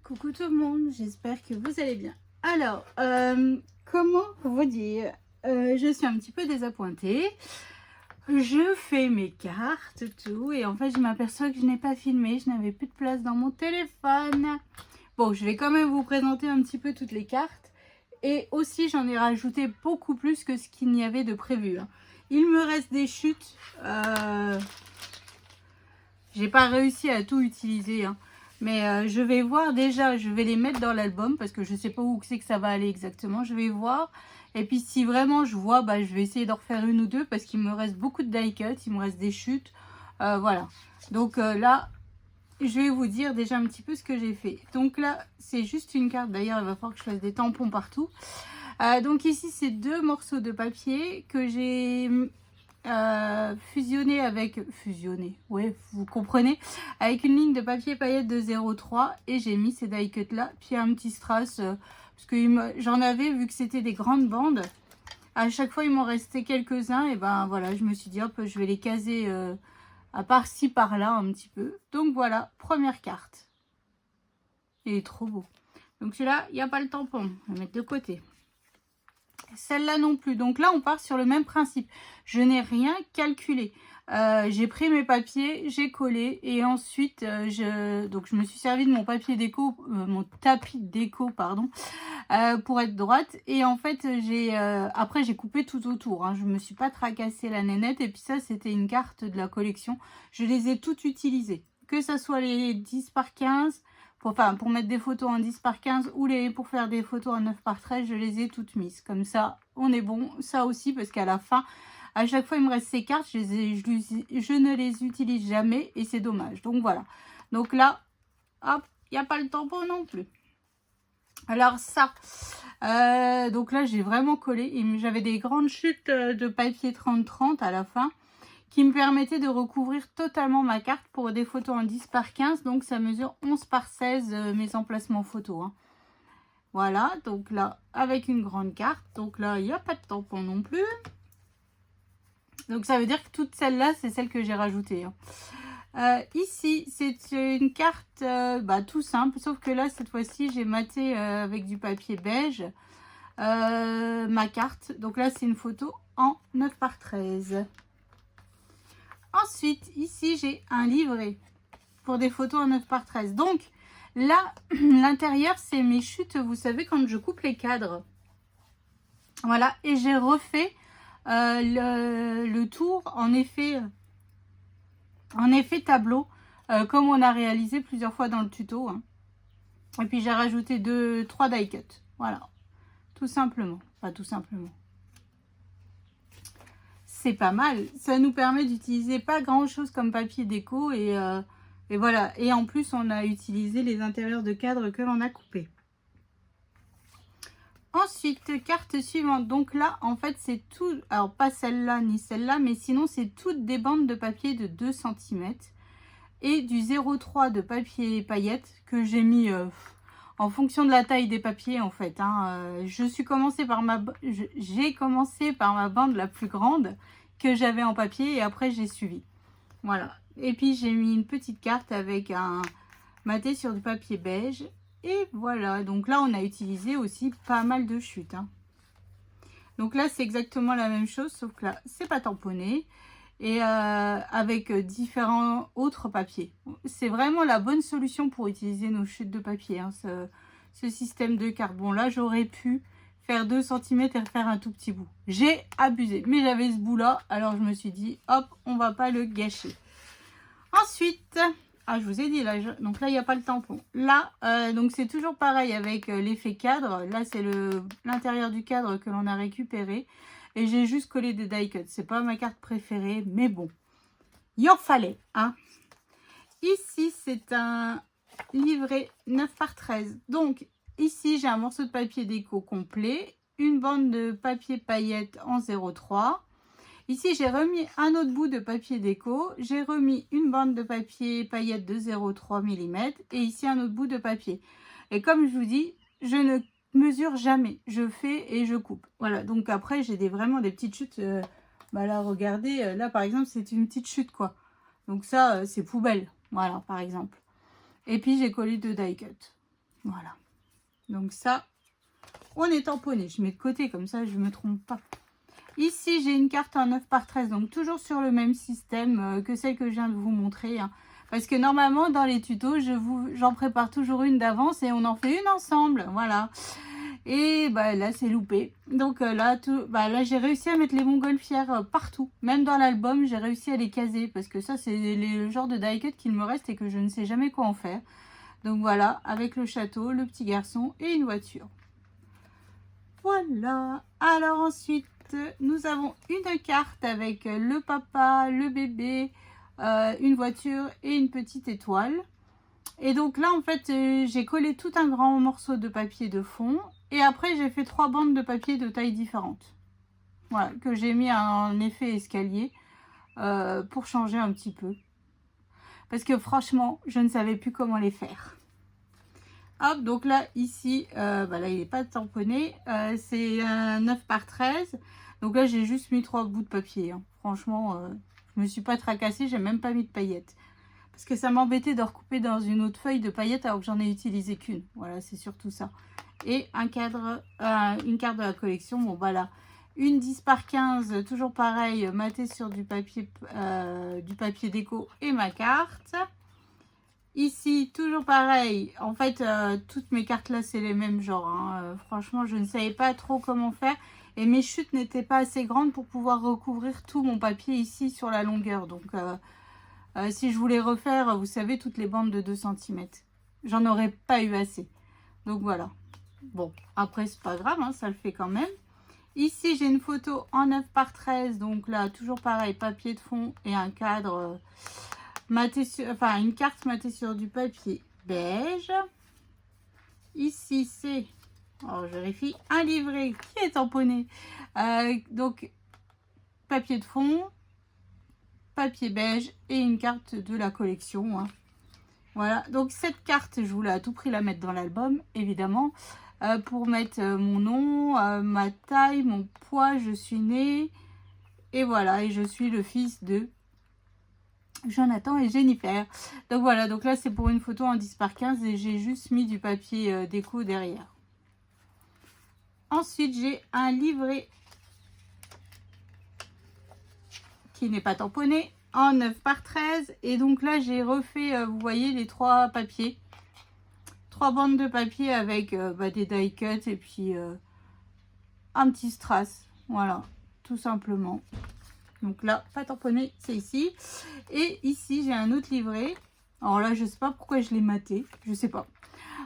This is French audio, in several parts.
Coucou tout le monde, j'espère que vous allez bien. Alors, comment vous dire, je suis un petit peu désappointée. Je fais mes cartes, tout, et en fait, je m'aperçois que je n'ai pas filmé, je n'avais plus de place dans mon téléphone. Bon, je vais quand même vous présenter un petit peu toutes les cartes. Et aussi, j'en ai rajouté beaucoup plus que ce qu'il n'y avait de prévu. Il me reste des chutes. J'ai pas réussi à tout utiliser, mais je vais voir déjà, je vais les mettre dans l'album parce que je sais pas où c'est que ça va aller exactement. Je vais voir. Et puis si vraiment je vois, bah, je vais essayer d'en refaire une ou deux parce qu'il me reste beaucoup de die cut, il me reste des chutes. Voilà. Donc là, je vais vous dire déjà un petit peu ce que j'ai fait. Donc là, c'est juste une carte. D'ailleurs, il va falloir que je fasse des tampons partout. Donc ici, c'est deux morceaux de papier que j'ai fusionné, ouais, vous comprenez, avec une ligne de papier paillettes de 0,3 et j'ai mis ces die cut là, puis un petit strass, parce que j'en avais, vu que c'était des grandes bandes, à chaque fois il m'en restait quelques-uns, et ben voilà, je me suis dit hop, je vais les caser à par-ci par-là un petit peu. Donc voilà, première carte, il est trop beau. Donc celui-là, il n'y a pas le tampon, on va mettre de côté. Celle-là non plus. Donc là, on part sur le même principe. Je n'ai rien calculé. J'ai pris mes papiers, j'ai collé et ensuite, donc je me suis servi de mon papier déco, mon tapis déco, pardon, pour être droite. Et en fait, après, j'ai coupé tout autour. Je ne me suis pas tracassé la nénette. Et puis ça, c'était une carte de la collection. Je les ai toutes utilisées. Que ce soit les 10 par 15... pour mettre des photos en 10 par 15 ou pour faire des photos en 9 par 13, je les ai toutes mises. Comme ça, on est bon. Ça aussi, parce qu'à la fin, à chaque fois, il me reste ces cartes. Je ne les utilise jamais et c'est dommage. Donc, voilà. Donc là, hop, il n'y a pas le tampon non plus. Alors ça, donc là, j'ai vraiment collé. J'avais des grandes chutes de papier 30-30 à la fin, qui me permettait de recouvrir totalement ma carte pour des photos en 10 par 15. Donc, ça mesure 11 par 16 mes emplacements photos. Voilà, donc là, avec une grande carte. Donc là, il n'y a pas de tampon non plus. Donc, ça veut dire que toutes celles-là, c'est celles que j'ai rajoutées. Ici, c'est une carte tout simple. Sauf que là, cette fois-ci, j'ai maté avec du papier beige ma carte. Donc là, c'est une photo en 9 par 13. Ensuite, ici, j'ai un livret pour des photos en 9 par 13. Donc, là, l'intérieur, c'est mes chutes, vous savez, quand je coupe les cadres. Voilà, et j'ai refait le tour en effet tableau, comme on a réalisé plusieurs fois dans le tuto. Et puis, j'ai rajouté 3 die cut. Voilà, tout simplement. Enfin, tout simplement. C'est pas mal. Ça nous permet d'utiliser pas grand chose comme papier déco et voilà. Et en plus, on a utilisé les intérieurs de cadre que l'on a coupé. Ensuite, carte suivante. Donc là, en fait, c'est tout. Alors, pas celle-là ni celle-là, mais sinon, c'est toutes des bandes de papier de 2 cm et du 0,3 de papier paillettes que j'ai mis en fonction de la taille des papiers, en fait. J'ai commencé par ma bande la plus grande que j'avais en papier et après, j'ai suivi. Voilà. Et puis, j'ai mis une petite carte avec un maté sur du papier beige. Et voilà. Donc là, on a utilisé aussi pas mal de chutes. Donc là, c'est exactement la même chose, sauf que là, c'est pas tamponné. Et avec différents autres papiers. C'est vraiment la bonne solution pour utiliser nos chutes de papier, ce système de carte. Bon, là, j'aurais pu faire 2 cm et faire un tout petit bout. J'ai abusé, mais j'avais ce bout-là, alors je me suis dit, hop, on va pas le gâcher. Ensuite, je vous ai dit, là, donc là, il n'y a pas le tampon. Là, donc c'est toujours pareil avec l'effet cadre. Là, c'est l'intérieur du cadre que l'on a récupéré. Et j'ai juste collé des die cut. C'est pas ma carte préférée, mais bon. Il en fallait, Ici, c'est un livret 9 par 13. Donc, ici, j'ai un morceau de papier déco complet. Une bande de papier paillettes en 0,3. Ici, j'ai remis un autre bout de papier déco. J'ai remis une bande de papier paillettes de 0,3 mm. Et ici, un autre bout de papier. Et comme je vous dis, je ne mesure jamais, je fais et je coupe. Voilà, donc après j'ai vraiment des petites chutes. Là, regardez, là par exemple, c'est une petite chute quoi. Donc ça, c'est poubelle. Voilà, par exemple. Et puis j'ai collé 2 die cut. Voilà. Donc ça, on est tamponné. Je mets de côté, comme ça, je ne me trompe pas. Ici, j'ai une carte en 9 par 13, donc toujours sur le même système que celle que je viens de vous montrer. Hein. Parce que normalement, dans les tutos, j'en prépare toujours une d'avance et on en fait une ensemble. Voilà. Et bah, là, c'est loupé. Donc là, j'ai réussi à mettre les montgolfières partout. Même dans l'album, j'ai réussi à les caser. Parce que ça, c'est le genre de die cut qu'il me reste et que je ne sais jamais quoi en faire. Donc voilà, avec le château, le petit garçon et une voiture. Voilà. Alors ensuite, nous avons une carte avec le papa, le bébé, une voiture et une petite étoile. Et donc là, en fait, j'ai collé tout un grand morceau de papier de fond. Et après, j'ai fait 3 bandes de papier de taille différentes. Voilà, que j'ai mis en effet escalier pour changer un petit peu. Parce que franchement, je ne savais plus comment les faire. Hop, donc là, ici, là, il n'est pas tamponné. C'est un 9 par 13. Donc là, j'ai juste mis 3 bouts de papier. Hein. Franchement, je me suis pas tracassée. J'ai même pas mis de paillettes. Parce que ça m'embêtait de recouper dans une autre feuille de paillettes alors que j'en ai utilisé qu'une. Voilà, c'est surtout ça. Et un cadre, une carte de la collection. Bon, voilà. Une 10 par 15, toujours pareil, matée sur du papier déco et ma carte. Ici, toujours pareil. En fait, toutes mes cartes là, c'est les mêmes genres. Hein. Franchement, je ne savais pas trop comment faire. Et mes chutes n'étaient pas assez grandes pour pouvoir recouvrir tout mon papier ici sur la longueur. Donc, si je voulais refaire, vous savez, toutes les bandes de 2 cm. J'en aurais pas eu assez. Donc, voilà. Bon, après, c'est pas grave, hein, ça le fait quand même. Ici, j'ai une photo en 9 par 13. Donc là, toujours pareil, papier de fond et un cadre... une carte matée sur du papier beige. Ici, c'est, alors je vérifie, un livret qui est tamponné. Donc, papier de fond, papier beige et une carte de la collection. Hein. Voilà, donc cette carte, je voulais à tout prix la mettre dans l'album, évidemment, pour mettre mon nom, ma taille, mon poids, je suis née. Et voilà, et je suis le fils de Jonathan et Jennifer. Donc voilà, donc là c'est pour une photo en 10 par 15 et j'ai juste mis du papier déco derrière. Ensuite j'ai un livret qui n'est pas tamponné en 9 par 13 et donc là j'ai refait, vous voyez les 3 papiers. 3 bandes de papier avec des die cuts et puis un petit strass. Voilà, tout simplement. Donc là, pas tamponné, c'est ici. Et ici, j'ai un autre livret. Alors là, je sais pas pourquoi je l'ai maté. Je sais pas.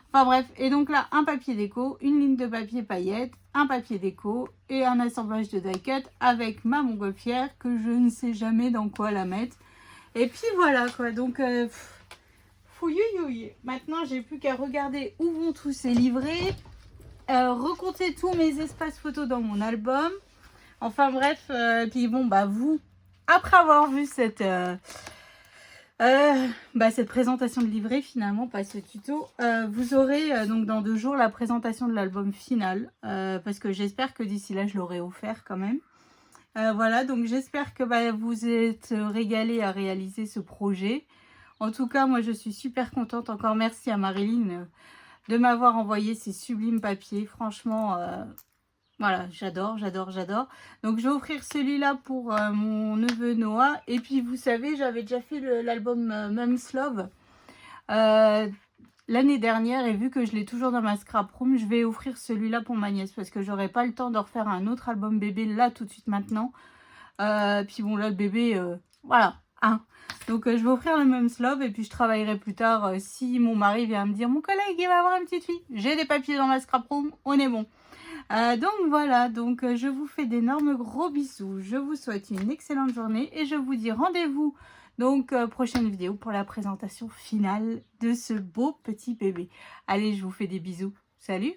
Enfin bref. Et donc là, un papier déco, une ligne de papier paillettes, un papier déco et un assemblage de die cut avec ma montgolfière que je ne sais jamais dans quoi la mettre. Et puis voilà quoi. Donc, fouillouille. Maintenant, j'ai plus qu'à regarder où vont tous ces livrets. Recompter tous mes espaces photos dans mon album. Enfin bref, puis bon, bah vous, après avoir vu cette présentation de livret, finalement, pas ce tuto, vous aurez donc dans 2 jours la présentation de l'album final, parce que j'espère que d'ici là, je l'aurai offert quand même. Voilà, donc j'espère que vous êtes régalés à réaliser ce projet. En tout cas, moi, je suis super contente. Encore merci à Marilyn de m'avoir envoyé ces sublimes papiers. Franchement... voilà, j'adore, j'adore, j'adore. Donc, je vais offrir celui-là pour mon neveu Noah. Et puis, vous savez, j'avais déjà fait l'album Mom's Love l'année dernière. Et vu que je l'ai toujours dans ma scrap room, je vais offrir celui-là pour ma nièce. Parce que j'aurai pas le temps de refaire un autre album bébé là, tout de suite, maintenant. Puis bon, là, le bébé, voilà. Hein. Donc, je vais offrir le Mom's Love. Et puis, je travaillerai plus tard si mon mari vient me dire, mon collègue, il va avoir une petite fille. J'ai des papiers dans ma scrap room, on est bon. Donc voilà, donc je vous fais d'énormes gros bisous. Je vous souhaite une excellente journée et je vous dis rendez-vous donc prochaine vidéo pour la présentation finale de ce beau petit bébé. Allez, je vous fais des bisous. Salut!